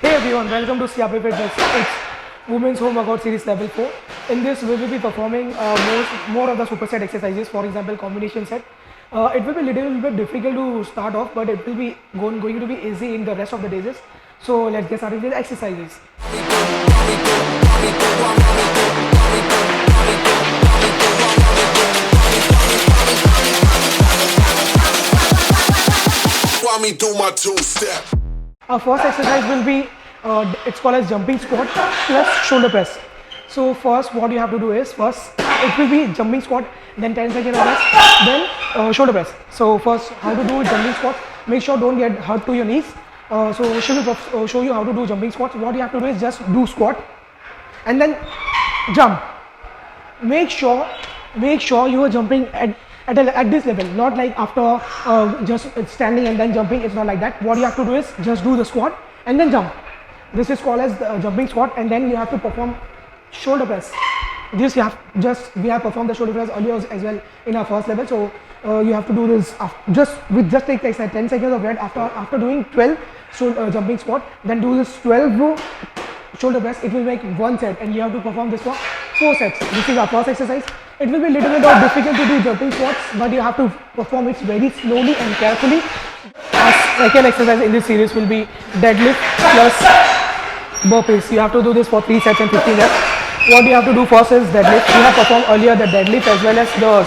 Hey everyone, welcome to CRP Fitness. It's Women's Home Workout Series Level 4. In this, we will be performing more of the superset exercises, for example, combination set. It will be a little bit difficult to start off, but it will be going to be easy in the rest of the days. So let's get started with the exercises. Want me do my two-step. Our first exercise will be, it's called as jumping squat plus shoulder press. So first what you have to do is, first it will be jumping squat, then 10 seconds of rest, then shoulder press. So first how to do jumping squat, make sure don't get hurt to your knees. So show you how to do jumping squats. What you have to do is just do squat and then jump. Make sure you are jumping at this level, not like after just standing and then jumping. It's not like that. What you have to do is just do the squat and then jump. This is called as the jumping squat, and then you have to perform shoulder press. We have performed the shoulder press earlier as well in our first level. So you have to do this just take like 10 seconds of rest after doing 12 jumping squat, then do this 12 shoulder press. It will make one set, and you have to perform this for 4 sets. This is our first exercise. It will be a little bit difficult to do jumping squats, but you have to perform it very slowly and carefully. Our second exercise in this series will be deadlift plus burpees. You have to do this for 3 sets and 15 reps. What you have to do first is deadlift. We have performed earlier the deadlift as well as the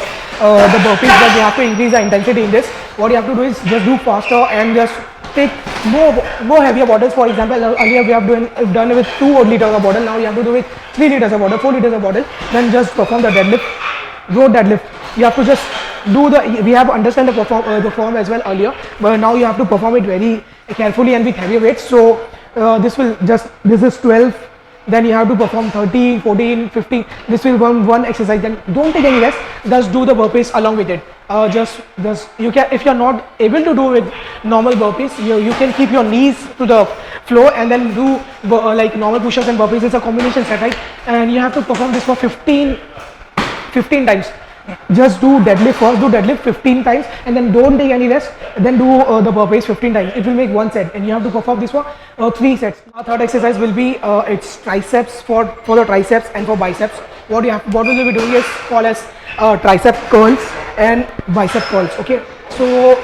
burpees, but you have to increase the intensity in this. What you have to do is just do faster and just take more heavier bottles. For example, earlier we have done it with 2 liters of bottle. Now you have to do it 3 liters of bottle, 4 liters of bottle. Then just perform the deadlift, row deadlift. You have to just do we have understand the form as well earlier, but now you have to perform it very carefully and with heavier weights. So this is 12. Then you have to perform 30, 14, 15. This will one exercise. Then don't take any rest. Just do the burpees along with it. You can, if you're not able to do with normal burpees, you can keep your knees to the floor and then do like normal push-ups and burpees. It's a combination set, right? And you have to perform this for 15 times. Just do deadlift first, do deadlift 15 times, and then don't take any rest. Then do the burpees 15 times. It will make one set, and you have to perform this for 3 sets. Our third exercise will be it's triceps for the triceps and for biceps. What we will be doing is called as tricep curls and bicep curls. Okay, so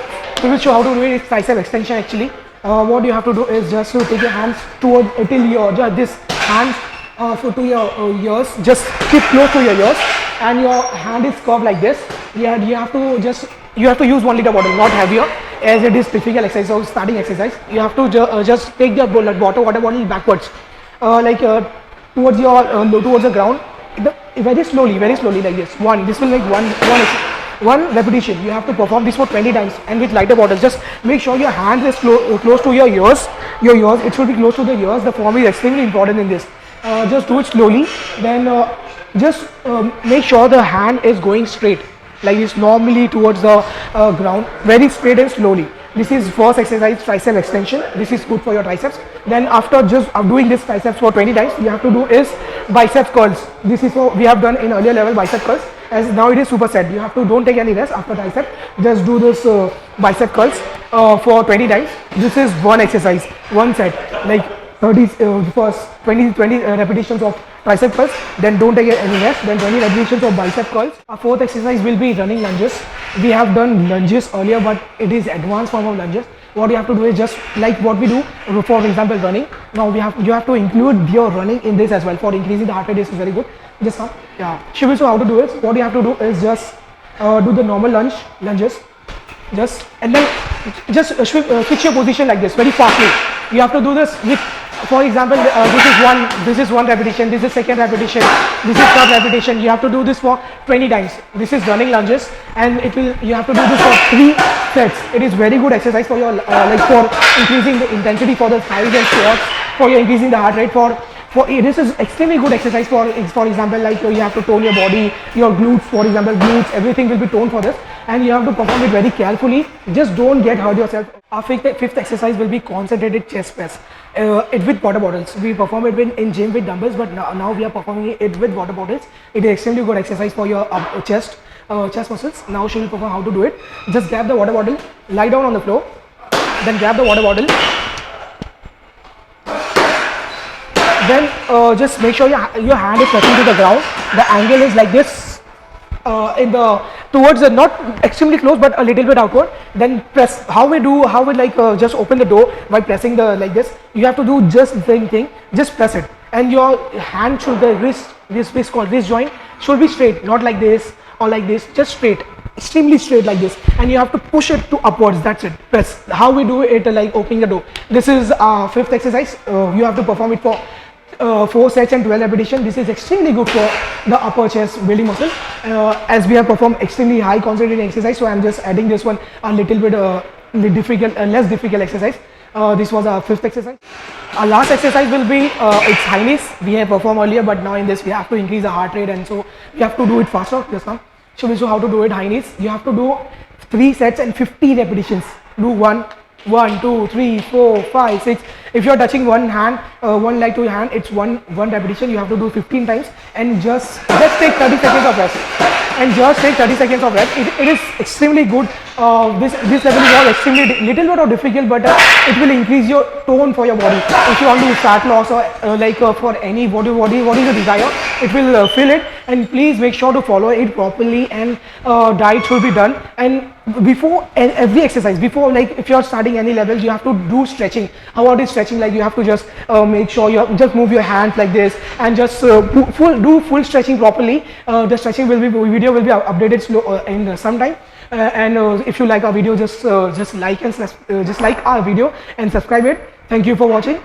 we will show how to do it. It's tricep extension actually. What you have to do is just to take your hands toward till your this hands to your ears. Just keep close to your ears, and your hand is curved like this. Yeah, you have to use 1 liter bottle, not heavier, as it is typical exercise or starting exercise. You have to just take the water bottle backwards, towards the ground, very slowly like this. This will make one repetition. You have to perform this for 20 times, and with lighter bottles. Just make sure your hand is close to your ears. It should be close to the ears. The form is extremely important in this. Just do it slowly. Then make sure the hand is going straight like this, normally towards the ground, very straight and slowly. This is first exercise, tricep extension. This is good for your triceps. Then after just doing this triceps for 20 times, you have to do is bicep curls. This is what we have done in earlier level, bicep curls. As now it is superset. You have to don't take any rest after tricep. Just do this bicep curls for 20 times. This is one exercise, one set, like first 20 repetitions of tricep curls, then don't take any rest, then 20 repetitions of bicep curls. Our fourth exercise will be running lunges. We have done lunges earlier, but it is advanced form of lunges. What you have to do is just like what we do, for example, running. Now you have to include your running in this as well for increasing the heart rate. This is very good. Just now, yeah. She will show how to do it. What you have to do is just do the normal lunges, and then just switch your position like this very fastly. You have to do this with, for example, this is one repetition, this is second repetition, this is third repetition. You have to do this for 20 times. This is running lunges, and you have to do this for 3 sets. It is very good exercise for your for increasing the intensity for the thighs and squats, for your increasing the heart rate. This is extremely good exercise for example, like you have to tone your body, your glutes, for example, everything will be toned for this, and you have to perform it very carefully. Just don't get hurt yourself. Our fifth exercise will be concentrated chest press. It with water bottles. We perform it in gym with dumbbells, but now we are performing it with water bottles. It is extremely good exercise for your chest muscles. Now she will perform how to do it. Just grab the water bottle, lie down on the floor, then grab the water bottle, then just make sure your hand is touching to the ground. The angle is like this, in the towards the not extremely close but a little bit outward. Then press. How we like just open the door by pressing the like this. You have to do just the same thing. Just press it, and your hand should, the wrist, this called wrist joint should be straight, not like this or like this. Just straight, extremely straight like this, and you have to push it to upwards. That's it. Press. How we do it, like opening the door. This is fifth exercise. You have to perform it for 4 sets and 12 repetitions. This is extremely good for the upper chest building muscle. As we have performed extremely high concentrated exercise, so I'm just adding this one a little bit difficult, less difficult exercise. This was our fifth exercise. Our last exercise will be it's high knees. We have performed earlier, but now in this we have to increase the heart rate, and so we have to do it faster. Just now, show me how to do it. High knees. You have to do 3 sets and 50 repetitions. Do 1, 2, 3, 4, 5, 6. If you are touching one hand, one leg to your hand, it's one repetition. You have to do 15 times, and just take 30 seconds of rest. And just take 30 seconds of rest. It is extremely good. This level is all extremely little bit of difficult, but it will increase your tone for your body. If you want to do fat loss or for any what is your desire, it will fill it. And please make sure to follow it properly, and diet should be done. And before every exercise, before, like if you are starting any levels, you have to do stretching. How about this stretching? Like you have to just make sure you just move your hands like this, and just do full stretching properly. The stretching video will be updated in some time. And if you like our video, just like our video and subscribe it. Thank you for watching.